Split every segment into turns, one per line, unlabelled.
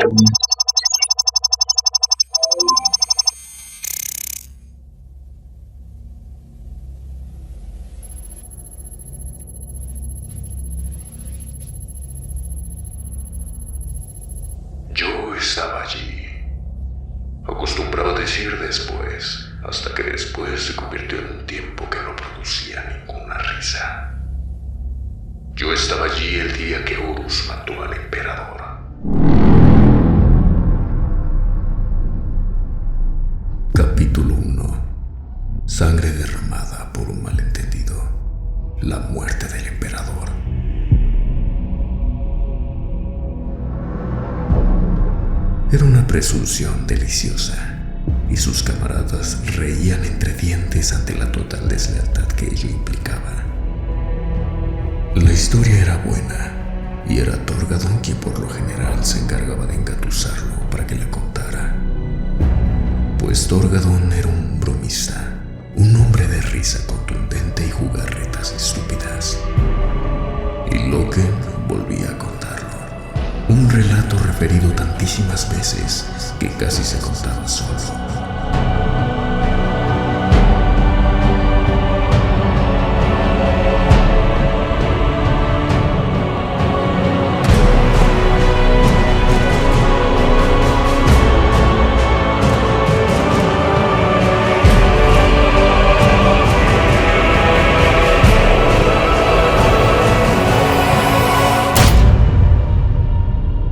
Yo estaba allí. Acostumbraba decir después, hasta que después se convirtió en un tiempo que no producía ninguna risa. Yo estaba allí el día que Horus mató al emperador. Capítulo 1. Sangre derramada por un malentendido. La muerte del emperador. Era una presunción deliciosa, y sus camaradas reían entre dientes ante la total deslealtad que ello implicaba. La historia era buena, y era Thorgadon quien por lo general se encargaba de engatusarlo para que la contara. Pues Thorgadon era un bromista, un hombre de risa contundente y jugarretas estúpidas. Y Loken volvía a contarlo. Un relato referido tantísimas veces que casi se contaba solo.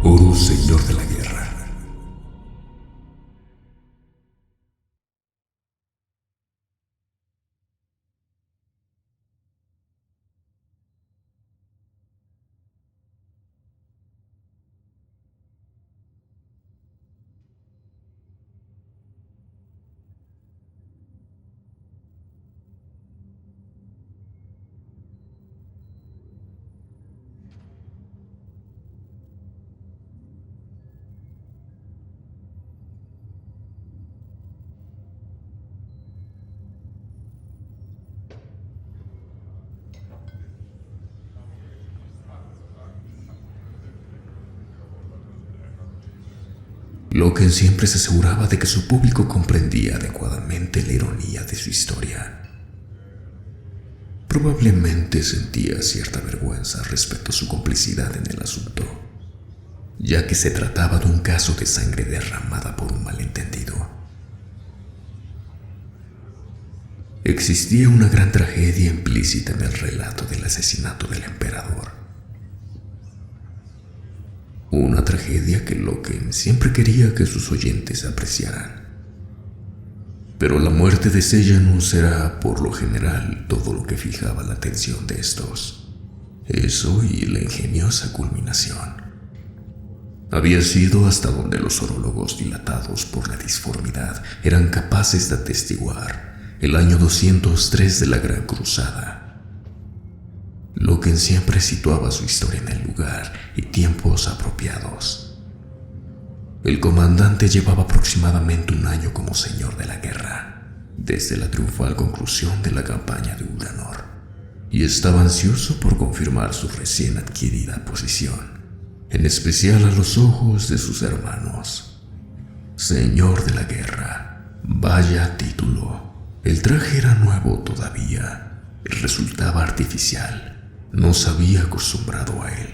Horus, señor de la guerra. Loken siempre se aseguraba de que su público comprendía adecuadamente la ironía de su historia. Probablemente sentía cierta vergüenza respecto a su complicidad en el asunto, ya que se trataba de un caso de sangre derramada por un malentendido. Existía una gran tragedia implícita en el relato del asesinato del emperador. Una tragedia que Loken siempre quería que sus oyentes apreciaran. Pero la muerte de Sejanus será, por lo general, todo lo que fijaba la atención de estos. Eso y la ingeniosa culminación. Había sido hasta donde los orólogos dilatados por la disformidad eran capaces de atestiguar el año 203 de la Gran Cruzada. Loken siempre situaba su historia en el lugar y tiempos apropiados. El comandante llevaba aproximadamente un año como señor de la guerra, desde la triunfal conclusión de la campaña de Ulranor, y estaba ansioso por confirmar su recién adquirida posición, en especial a los ojos de sus hermanos. Señor de la guerra, vaya título. El traje era nuevo todavía, resultaba artificial. No se había acostumbrado a él.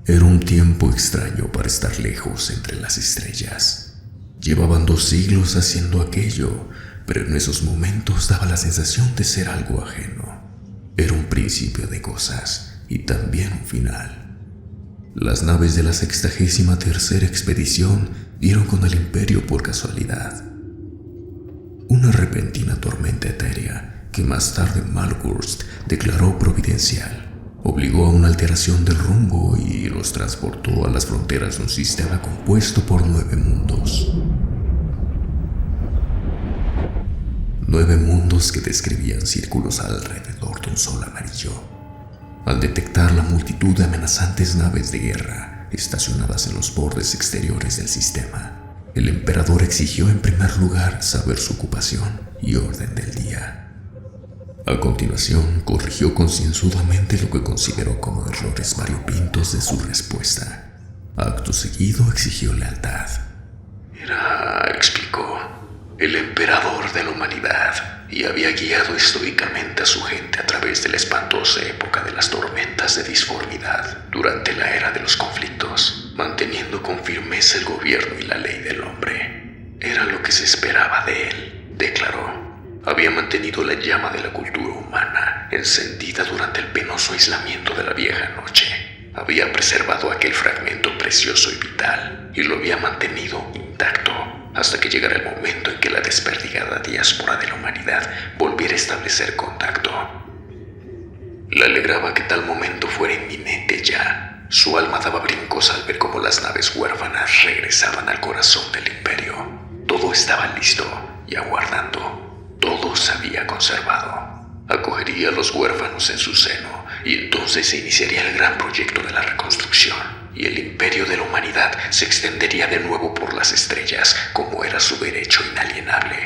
Era un tiempo extraño para estar lejos entre las estrellas. Llevaban 2 siglos haciendo aquello, pero en esos momentos daba la sensación de ser algo ajeno. Era un principio de cosas y también un final. Las naves de la 63ª expedición dieron con el Imperio por casualidad. Una repentina tormenta etérea que más tarde Malgurst declaró providencial, obligó a una alteración del rumbo y los transportó a las fronteras de un sistema compuesto por 9 mundos. 9 mundos que describían círculos alrededor de un sol amarillo. Al detectar la multitud de amenazantes naves de guerra estacionadas en los bordes exteriores del sistema, el emperador exigió en primer lugar saber su ocupación y orden del día. A continuación, corrigió concienzudamente lo que consideró como errores variopintos de su respuesta. Acto seguido exigió lealtad. Era, explicó, el emperador de la humanidad y había guiado estoicamente a su gente a través de la espantosa época de las tormentas de disformidad durante la era de los conflictos, manteniendo con firmeza el gobierno y la ley del hombre. Era lo que se esperaba de él, declaró. Había mantenido la llama de la cultura humana encendida durante el penoso aislamiento de la vieja noche. Había preservado aquel fragmento precioso y vital y lo había mantenido intacto hasta que llegara el momento en que la desperdigada diáspora de la humanidad volviera a establecer contacto. Le alegraba que tal momento fuera inminente ya. Su alma daba brincos al ver cómo las naves huérfanas regresaban al corazón del imperio. Todo estaba listo y aguardando. Todo se había conservado. Acogería a los huérfanos en su seno y entonces se iniciaría el gran proyecto de la reconstrucción y el imperio de la humanidad se extendería de nuevo por las estrellas como era su derecho inalienable.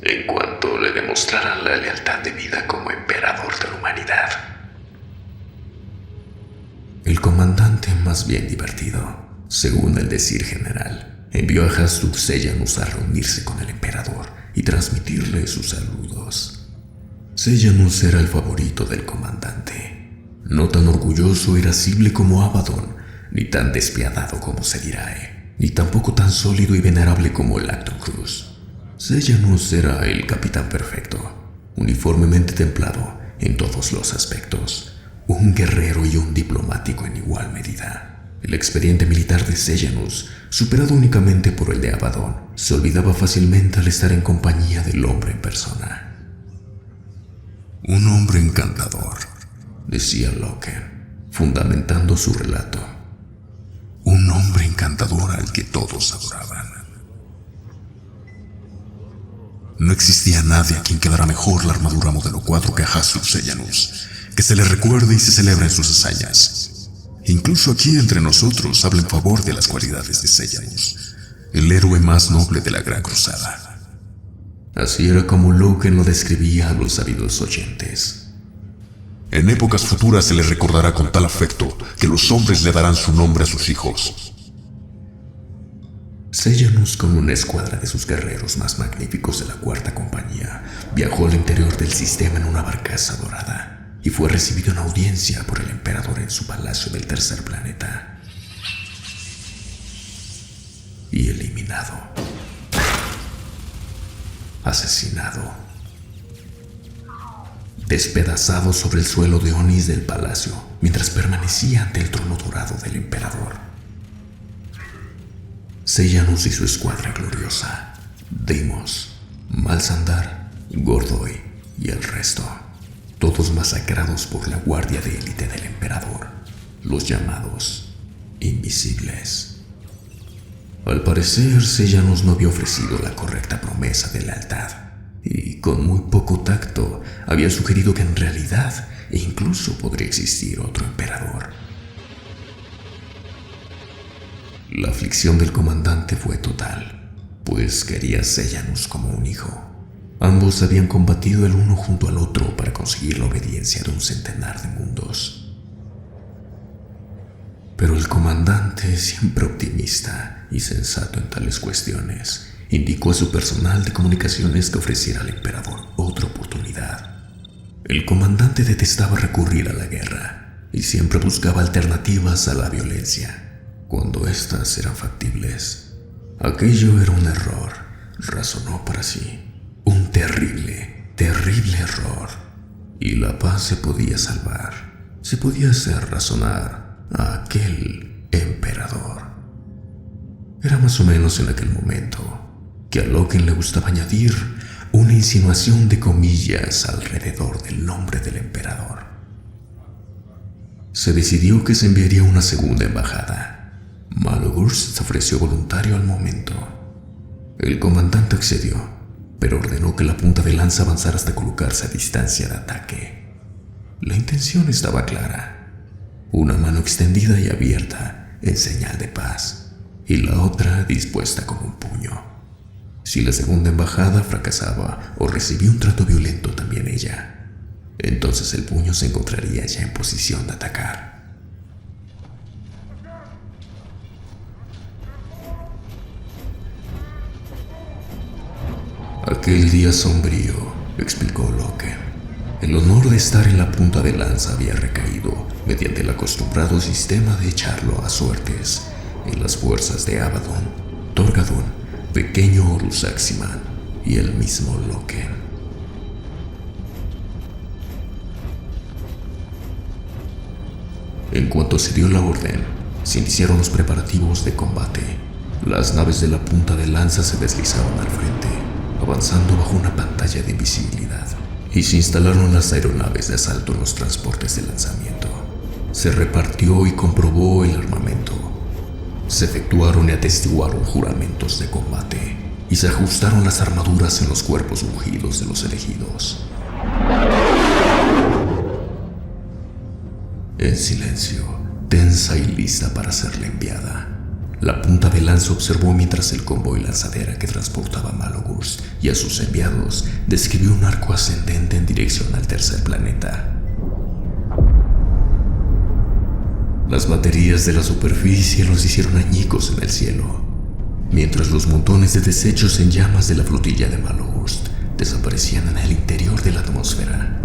En cuanto le demostraran la lealtad debida como emperador de la humanidad. El comandante, más bien divertido, según el decir general, envió a Hastur Sejanus a reunirse con el emperador y transmitirle sus saludos. Sejanus era el favorito del comandante, no tan orgulloso e irascible como Abaddon, ni tan despiadado como Sedirae, ni tampoco tan sólido y venerable como Lacton Cruz. Sejanus era el capitán perfecto, uniformemente templado en todos los aspectos, un guerrero y un diplomático en igual medida. El expediente militar de Sejanus, superado únicamente por el de Abaddon, se olvidaba fácilmente al estar en compañía del hombre en persona. Un hombre encantador, decía Loken, fundamentando su relato. Un hombre encantador al que todos adoraban. No existía nadie a quien quedara mejor la armadura modelo 4 que a Hastur Sejanus, que se le recuerde y se celebra en sus hazañas. Incluso aquí entre nosotros habla en favor de las cualidades de Sejanus, el héroe más noble de la Gran Cruzada. Así era como Loken lo describía a los sabidos oyentes. En épocas futuras se le recordará con tal afecto que los hombres le darán su nombre a sus hijos. Sejanus, con una escuadra de sus guerreros más magníficos de la Cuarta Compañía, viajó al interior del sistema en una barcaza dorada y fue recibido en audiencia por el emperador en su palacio del tercer planeta. Y eliminado. Asesinado. Despedazado sobre el suelo de Onis del palacio mientras permanecía ante el trono dorado del emperador. Sejanus y su escuadra gloriosa, Deimos, Malsandar, Gordoy y el resto, todos masacrados por la guardia de élite del emperador, los llamados Invisibles. Al parecer, Sejanus no había ofrecido la correcta promesa de lealtad y, con muy poco tacto, había sugerido que en realidad e incluso podría existir otro emperador. La aflicción del comandante fue total, pues quería a Sejanus como un hijo. Ambos habían combatido el uno junto al otro para conseguir la obediencia de un centenar de mundos. Pero el comandante, siempre optimista y sensato en tales cuestiones, indicó a su personal de comunicaciones que ofreciera al emperador otra oportunidad. El comandante detestaba recurrir a la guerra y siempre buscaba alternativas a la violencia, cuando éstas eran factibles. Aquello era un error, razonó para sí. Un terrible, terrible error. Y la paz se podía salvar. Se podía hacer razonar a aquel emperador. Era más o menos en aquel momento que a Loken le gustaba añadir una insinuación de comillas alrededor del nombre del emperador. Se decidió que se enviaría una segunda embajada. Malogurst se ofreció voluntario al momento. El comandante accedió, pero ordenó que la punta de lanza avanzara hasta colocarse a distancia de ataque. La intención estaba clara: una mano extendida y abierta en señal de paz, y la otra dispuesta como un puño. Si la segunda embajada fracasaba o recibía un trato violento también ella, entonces el puño se encontraría ya en posición de atacar. Aquel día sombrío, explicó Locke. El honor de estar en la punta de lanza había recaído, mediante el acostumbrado sistema de echarlo a suertes, en las fuerzas de Abaddon, Torgadon, pequeño Orusaximan y el mismo Locke. En cuanto se dio la orden, se iniciaron los preparativos de combate. Las naves de la punta de lanza se deslizaron al frente, avanzando bajo una pantalla de invisibilidad, y se instalaron las aeronaves de asalto en los transportes de lanzamiento. Se repartió y comprobó el armamento. Se efectuaron y atestiguaron juramentos de combate, y se ajustaron las armaduras en los cuerpos ungidos de los elegidos. En silencio, tensa y lista para serle enviada, la punta de lanza observó mientras el convoy lanzadera que transportaba a Malogurst y a sus enviados describió un arco ascendente en dirección al tercer planeta. Las baterías de la superficie los hicieron añicos en el cielo, mientras los montones de desechos en llamas de la flotilla de Malogurst desaparecían en el interior de la atmósfera.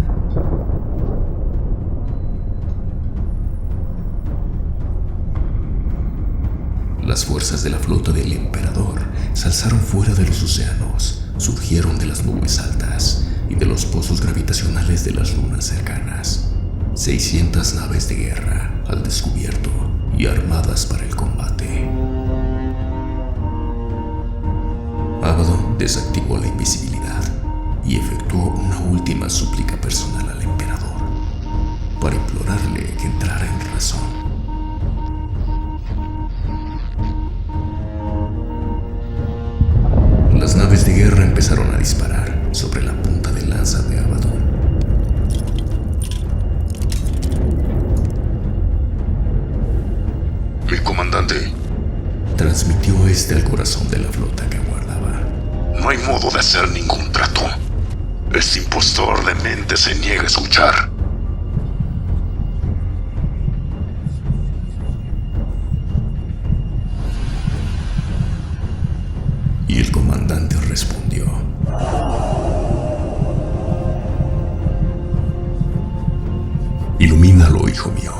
Las fuerzas de la flota del emperador se alzaron fuera de los océanos, surgieron de las nubes altas y de los pozos gravitacionales de las lunas cercanas. 600 naves de guerra al descubierto y armadas para el combate. Abaddon desactivó la invisibilidad y efectuó una última súplica personal al emperador para implorarle que entrara en razón. Las naves de guerra empezaron a disparar sobre la punta de lanza de Abaddon.
Mi comandante,
transmitió este al corazón de la flota que aguardaba.
No hay modo de hacer ningún trato. Este impostor de mente se niega a escuchar.
Y el comandante respondió:
Ilumínalo, hijo mío,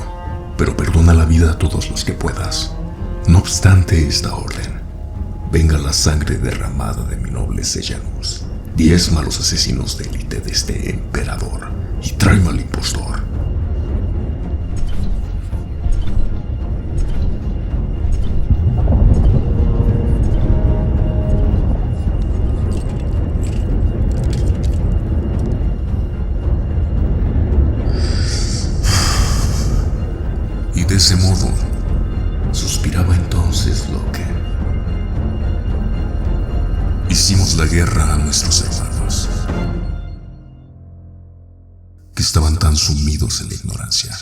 pero perdona la vida a todos los que puedas. No obstante esta orden, venga la sangre derramada de mi noble Sejanus, diezma a los asesinos de élite de este emperador y tráeme al impostor.
Y de ese modo, suspiraba entonces Locke, hicimos la guerra a nuestros hermanos, que estaban tan sumidos en la ignorancia.